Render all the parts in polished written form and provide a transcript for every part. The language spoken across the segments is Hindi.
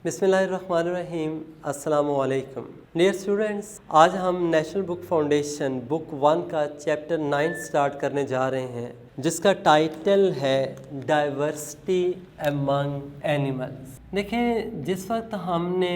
बिस्मिल्लाहिर्रहमानिर्रहीम। अस्सलामुअलैकुम डियर स्टूडेंट्स, आज हम नेशनल बुक फाउंडेशन बुक 1 का चैप्टर 9 स्टार्ट करने जा रहे हैं, जिसका टाइटल है डाइवर्सिटी अमंग एनिमल्स। देखें, जिस वक्त हमने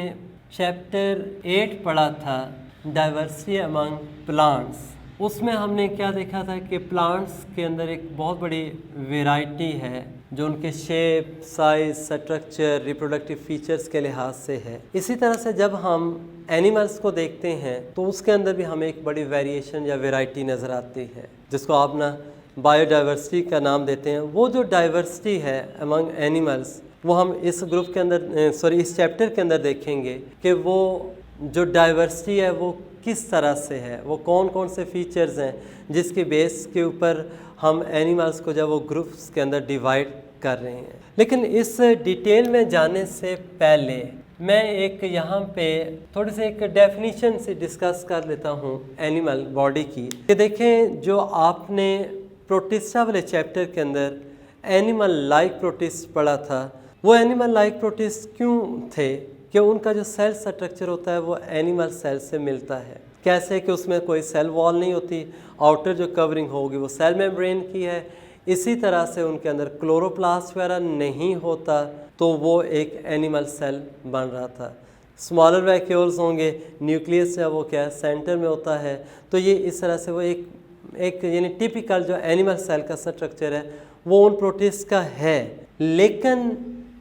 चैप्टर 8 पढ़ा था डाइवर्सिटी अमंग प्लांट्स, उसमें हमने क्या देखा था कि प्लांट्स के अंदर एक बहुत बड़ी वैरायटी है जो उनके shape, size, structure, reproductive features के लिहाज से है। इसी तरह से जब हम एनिमल्स को देखते हैं तो उसके अंदर भी हमें एक बड़ी वेरिएशन या वैरायटी नज़र आती है, जिसको आप ना बायोडाइवर्सिटी का नाम देते हैं। वो जो डाइवर्सिटी है अमंग एनिमल्स, वो हम इस ग्रुप के अंदर इस चैप्टर के अंदर देखेंगे कि वो जो डाइवर्सिटी है वो किस तरह से है, वो कौन कौन से फीचर्स हैं जिसके बेस के ऊपर हम एनिमल्स को जब वो ग्रुप्स के अंदर डिवाइड कर रहे हैं। लेकिन इस डिटेल में जाने से पहले मैं एक यहाँ पे थोड़ी सी एक डेफिनेशन से डिस्कस कर लेता हूँ एनिमल बॉडी की। कि देखें, जो आपने प्रोटिस्टा वाले चैप्टर के अंदर एनिमल लाइक प्रोटिस्ट पढ़ा था, वो एनिमल लाइक प्रोटिस्ट क्यों थे कि उनका जो सेल स्ट्रक्चर होता है वो एनिमल सेल से मिलता है। कैसे कि उसमें कोई सेल वॉल नहीं होती, आउटर जो कवरिंग होगी वो सेल मेम्ब्रेन की है। इसी तरह से उनके अंदर क्लोरोप्लास्ट वगैरह नहीं होता, तो वो एक एनिमल सेल बन रहा था। स्मॉलर वैक्यूल्स होंगे, न्यूक्लियस है वो क्या है सेंटर में होता है। तो ये इस तरह से वो एक यानी टिपिकल जो एनिमल सेल का स्ट्रक्चर है वो उन प्रोटिस्ट का है। लेकिन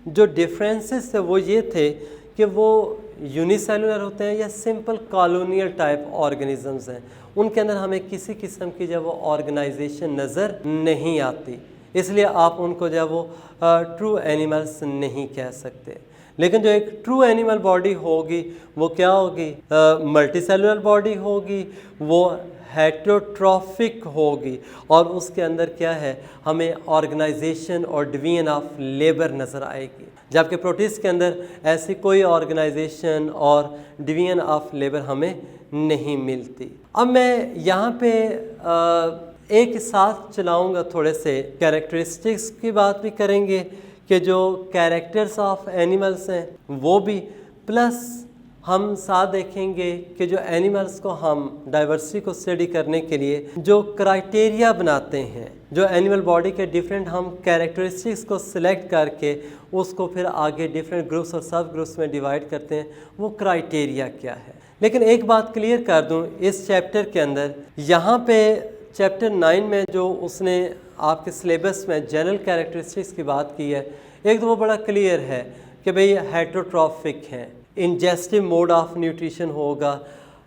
जो डिफरेंसेस थे वो ये थे कि वो यूनिसेलुलर होते हैं या सिंपल कॉलोनियल टाइप ऑर्गेनिजम्स हैं। उनके अंदर हमें किसी किस्म की जब वो ऑर्गेनाइजेशन नज़र नहीं आती, इसलिए आप उनको जब वो ट्रू एनिमल्स नहीं कह सकते। लेकिन जो एक ट्रू एनिमल बॉडी होगी वो क्या होगी? मल्टीसेलुलर बॉडी होगी, वो हेटेरोट्रॉफिक होगी, और उसके अंदर क्या है, हमें ऑर्गेनाइजेशन और डिवीजन ऑफ लेबर नज़र आएगी। जबकि प्रोटिस्ट के अंदर ऐसी कोई ऑर्गेनाइजेशन और डिवीजन ऑफ लेबर हमें नहीं मिलती। अब मैं यहाँ पे एक साथ चलाऊँगा, थोड़े से कैरेक्टरिस्टिक्स की बात भी करेंगे कि जो कैरेक्टर्स ऑफ एनिमल्स हैं वो भी, प्लस हम साथ देखेंगे कि जो एनिमल्स को हम डाइवर्सिटी को स्टडी करने के लिए जो क्राइटेरिया बनाते हैं, जो एनिमल बॉडी के डिफरेंट हम कैरेक्टरिस्टिक्स को सिलेक्ट करके उसको फिर आगे डिफरेंट ग्रुप्स और सब ग्रुप्स में डिवाइड करते हैं, वो क्राइटेरिया क्या है। लेकिन एक बात क्लियर कर दूं, इस चैप्टर के अंदर यहाँ पे चैप्टर 9 में जो उसने आपके सिलेबस में जनरल कैरेक्टरिस्टिक्स की बात की है, एक तो वो बड़ा क्लियर है कि भाई हेटेरोट्रॉफिक हैं, इंजेस्टिव मोड ऑफ न्यूट्रिशन होगा,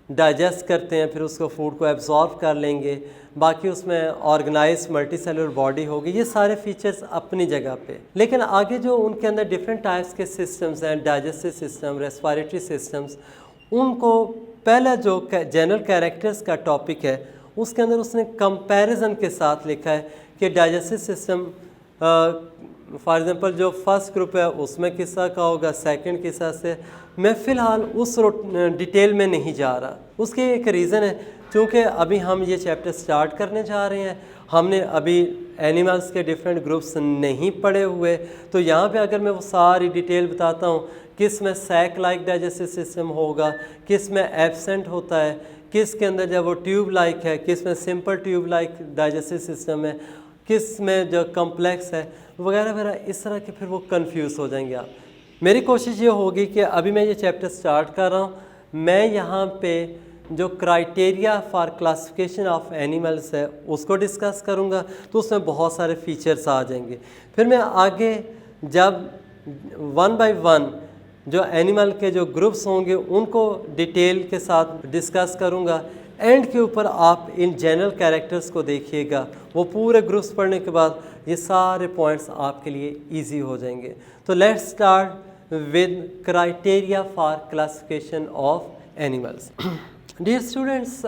डाइजेस्ट करते हैं फिर उसको फूड को एब्जॉर्ब कर लेंगे, बाकी उसमें ऑर्गेनाइज मल्टीसेलुलर बॉडी होगी। ये सारे फीचर्स अपनी जगह पे। लेकिन आगे जो उनके अंदर डिफरेंट टाइप्स के सिस्टम्स हैं, डाइजेस्टिव सिस्टम, रेस्पिरेटरी सिस्टम्स, उनको पहला जो जनरल कैरेक्टर्स का टॉपिक है उसके अंदर उसने कंपैरिजन के साथ लिखा है कि डाइजेस्टिव सिस्टम फॉर एग्जांपल जो फर्स्ट ग्रुप है उसमें किस्सा का होगा, सेकंड किस्सा से। मैं फ़िलहाल उस डिटेल में नहीं जा रहा। उसके एक रीज़न है, क्योंकि अभी हम ये चैप्टर स्टार्ट करने जा रहे हैं, हमने अभी एनिमल्स के डिफरेंट ग्रुप्स नहीं पढ़े हुए। तो यहाँ पे अगर मैं वो सारी डिटेल बताता हूँ, किस में सैक लाइक डाइजेस्टिव सिस्टम होगा, किस में एब्सेंट होता है, किस के अंदर जब वो ट्यूब लाइक है, किस में simple tube like digestive system है, किस में जो कम्प्लेक्स है, वगैरह वगैरह, इस तरह के फिर वो कंफ्यूज हो जाएंगे आप। मेरी कोशिश ये होगी कि अभी मैं ये चैप्टर स्टार्ट कर रहा हूँ, मैं यहाँ पे जो criteria for classification of animals है उसको डिस्कस करूँगा, तो उसमें बहुत सारे फीचर्स आ जाएंगे। फिर मैं आगे जब 1 बाय 1 जो एनिमल के जो ग्रुप्स होंगे उनको डिटेल के साथ डिस्कस करूँगा। एंड के ऊपर आप इन जनरल कैरेक्टर्स को देखिएगा, वो पूरे ग्रुप्स पढ़ने के बाद ये सारे पॉइंट्स आपके लिए इजी हो जाएंगे। तो let's start with criteria for classification of animals. Dear students,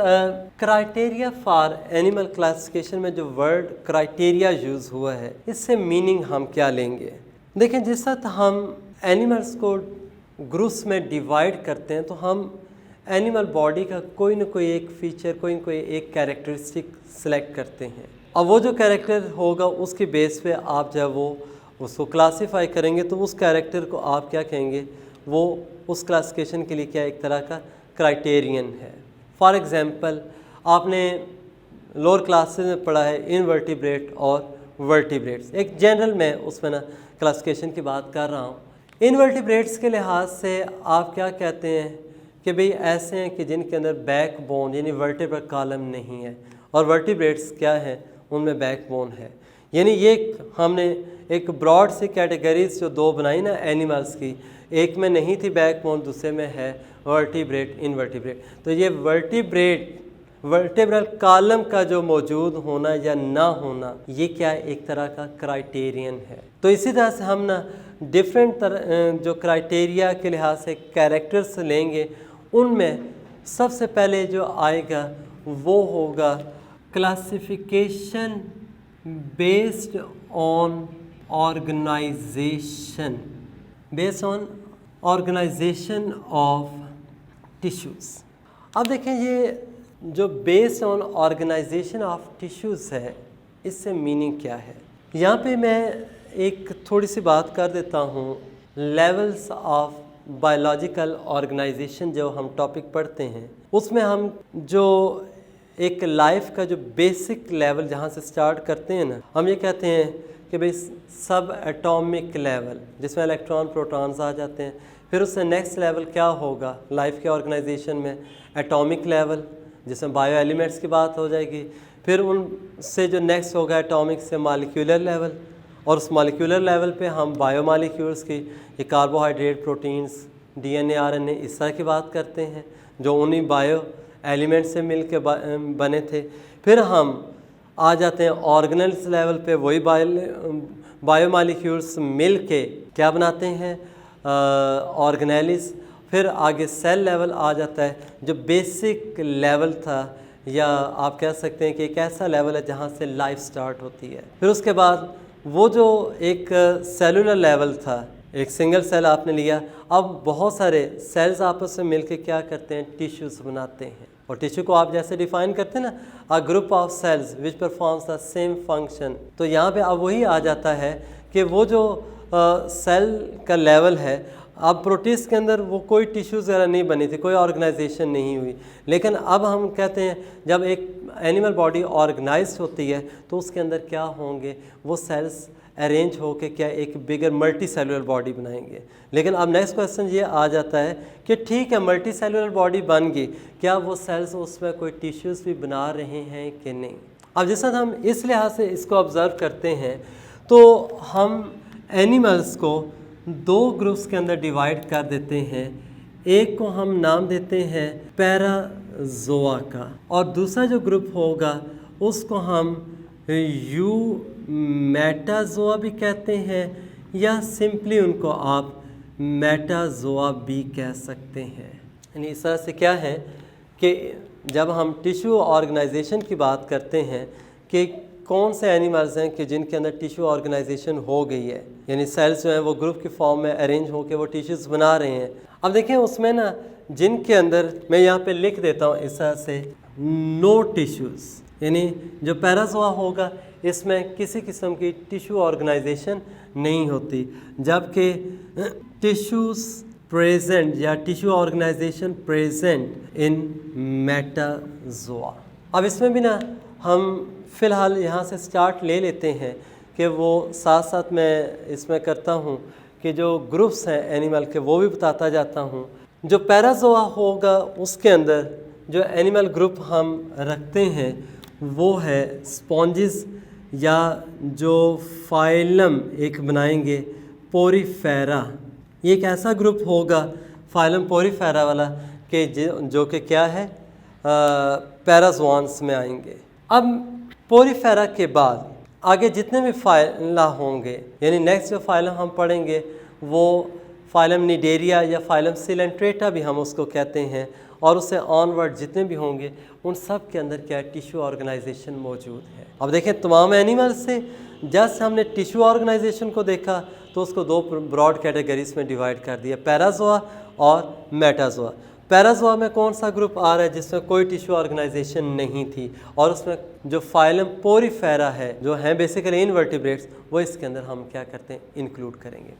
criteria for animal classification में जो वर्ड क्राइटेरिया यूज़ हुआ है, इससे मीनिंग हम क्या लेंगे? देखें, जिस वक्त हम एनिमल्स को ग्रुप्स में डिवाइड करते हैं तो हम एनिमल बॉडी का कोई ना कोई एक फीचर, कोई ना कोई एक कैरेक्टरिस्टिक सेलेक्ट करते हैं, और वो जो कैरेक्टर होगा उसके बेस पे आप जब वो उसको क्लासीफाई करेंगे तो उस कैरेक्टर को आप क्या कहेंगे? वो उस क्लासिफिकेशन के लिए क्या एक तरह का क्राइटेरियन है। फॉर एग्ज़ाम्पल आपने लोअर क्लासेस में पढ़ा है इनवर्टिब्रेट और वर्टिब्रेट्स, एक जनरल मैं उसमें ना क्लासिफिकेशन की बात कर रहा हूँ। इनवर्टिब्रेट्स के लिहाज से आप क्या कहते हैं कि भाई ऐसे हैं कि जिनके अंदर बैक बोन यानी वर्टिब्रल कॉलम नहीं है, और वर्टिब्रेट्स क्या है उनमें बैक बोन है। यानी ये हमने एक ब्रॉड सी कैटेगरीज जो दो बनाई ना एनिमल्स की, एक में नहीं थी बैक बोन, दूसरे में है वर्टिब्रेट इनवर्टिब्रेट। तो ये वर्टिब्रल कॉलम का जो मौजूद होना या ना होना, ये क्या एक तरह का क्राइटेरियन है। तो इसी तरह से हम ना डिफरेंट तरह जो क्राइटेरिया के लिहाज से कैरेक्टर्स लेंगे, उनमें सबसे पहले जो आएगा वो होगा classification based on organization, based on organization of tissues. अब देखें ये जो based on organization of tissues है, इससे मीनिंग क्या है। यहाँ पे मैं एक थोड़ी सी बात कर देता हूँ। लेवल्स ऑफ बायोलॉजिकल ऑर्गेनाइजेशन जो हम टॉपिक पढ़ते हैं, उसमें हम जो एक लाइफ का जो बेसिक लेवल जहाँ से स्टार्ट करते हैं ना, हम ये कहते हैं कि भाई सब एटॉमिक लेवल, जिसमें इलेक्ट्रॉन प्रोटॉन्स आ जाते हैं। फिर उससे नेक्स्ट लेवल क्या होगा लाइफ के ऑर्गेनाइजेशन में, एटॉमिक लेवल, जिसमें बायो एलिमेंट्स की बात हो जाएगी। फिर उनसे जो नेक्स्ट होगा एटॉमिक से मॉलिक्यूलर लेवल, और उस मॉलिक्यूलर लेवल पे हम बायो मॉलिक्यूल्स की, ये कार्बोहाइड्रेट, प्रोटीन्स, डीएनए, आरएनए, इस तरह की बात करते हैं जो उन्हीं बायो एलिमेंट से मिल के बने थे। फिर हम आ जाते हैं ऑर्गेनल्स लेवल पे, वही बायो मॉलिक्यूल्स मिल के क्या बनाते हैं, ऑर्गेनेलिस। फिर आगे सेल लेवल आ जाता है जो बेसिक लेवल था, या आप कह सकते हैं कि एक ऐसा लेवल है जहाँ से लाइफ स्टार्ट होती है। फिर उसके बाद वो जो एक सेलुलर लेवल था, एक सिंगल सेल आपने लिया, अब बहुत सारे सेल्स आपस में मिलके क्या करते हैं, टिश्यूज़ बनाते हैं। और टिश्यू को आप जैसे डिफाइन करते हैं ना, a group of cells which performs the same function. तो यहाँ पे अब वही आ जाता है कि वो जो सेल का लेवल है, अब प्रोटिस्ट के अंदर वो कोई टिश्यूज़ वगैरह नहीं बनी थी, कोई ऑर्गेनाइजेशन नहीं हुई। लेकिन अब हम कहते हैं जब एक एनिमल बॉडी ऑर्गेनाइज्ड होती है तो उसके अंदर क्या होंगे, वो सेल्स अरेंज होके क्या एक बिगर मल्टी सेलुलर बॉडी बनाएंगे। लेकिन अब नेक्स्ट क्वेश्चन ये आ जाता है कि ठीक है मल्टी सेलुलर बॉडी बन गई, क्या वो सेल्स उसमें कोई टिश्यूज़ भी बना रहे हैं कि नहीं। अब जैसा हम इस लिहाज से इसको ऑब्ज़र्व करते हैं तो हम एनिमल्स को दो ग्रुप्स के अंदर डिवाइड कर देते हैं। एक को हम नाम देते हैं पैराजोआ का, और दूसरा जो ग्रुप होगा उसको हम मेटाजोआ भी कहते हैं, या सिंपली उनको आप मेटाजोआ भी कह सकते हैं। यानी इस तरह से क्या है कि जब हम टिश्यू ऑर्गेनाइजेशन की बात करते हैं कि कौन से एनिमल्स हैं कि जिनके अंदर टिश्यू ऑर्गेनाइजेशन हो गई है, यानी सेल्स जो हैं वो ग्रुप के फॉर्म में अरेंज होकर वो टिश्यूज़ बना रहे हैं। अब देखें उसमें ना जिनके अंदर मैं यहाँ पे लिख देता हूँ इस तरह से नो टिश्यूज़, यानी जो पैराजोआ होगा इसमें किसी किस्म की टिश्यू ऑर्गेनाइजेशन नहीं होती, जबकि टिश्यूज़ प्रेजेंट या tissue organization present in metazoa. अब इसमें भी ना हम फ़िलहाल यहाँ से स्टार्ट ले लेते हैं कि वो साथ साथ मैं इसमें करता हूँ कि जो ग्रुप्स हैं एनिमल के वो भी बताता जाता हूँ। जो पैराजोआ होगा उसके अंदर जो एनिमल ग्रुप हम रखते हैं वो है स्पॉन्जिस, या जो फाइलम एक बनाएंगे पोरीफेरा। ये एक ऐसा ग्रुप होगा फाइलम पोरीफेरा वाला कि जो कि क्या है पैराजोआंस में आएंगे। अब पोरीफेरा के बाद आगे जितने भी फाइला होंगे, यानी नेक्स्ट जो फाइलम हम पढ़ेंगे वो फाइलम निडेरिया या फाइलम सिलेंट्रेटा भी हम उसको कहते हैं, और उससे ऑनवर्ड जितने भी होंगे उन सब के अंदर क्या टिश्यू ऑर्गेनाइजेशन मौजूद है। अब देखें तमाम एनिमल्स से जस्ट हमने टिश्यू ऑर्गेनाइजेशन को देखा तो उसको दो ब्रॉड कैटेगरीज में डिवाइड कर दिया, पैराजोआ और मेटाजोआ। पैराजोआ में कौन सा ग्रुप आ रहा है जिसमें कोई टिश्यू ऑर्गेनाइजेशन नहीं थी, और उसमें जो फाइलम पोरीफेरा है जो हैं बेसिकली इनवर्टिब्रेट्स, वो इसके अंदर हम क्या करते हैं इंक्लूड करेंगे।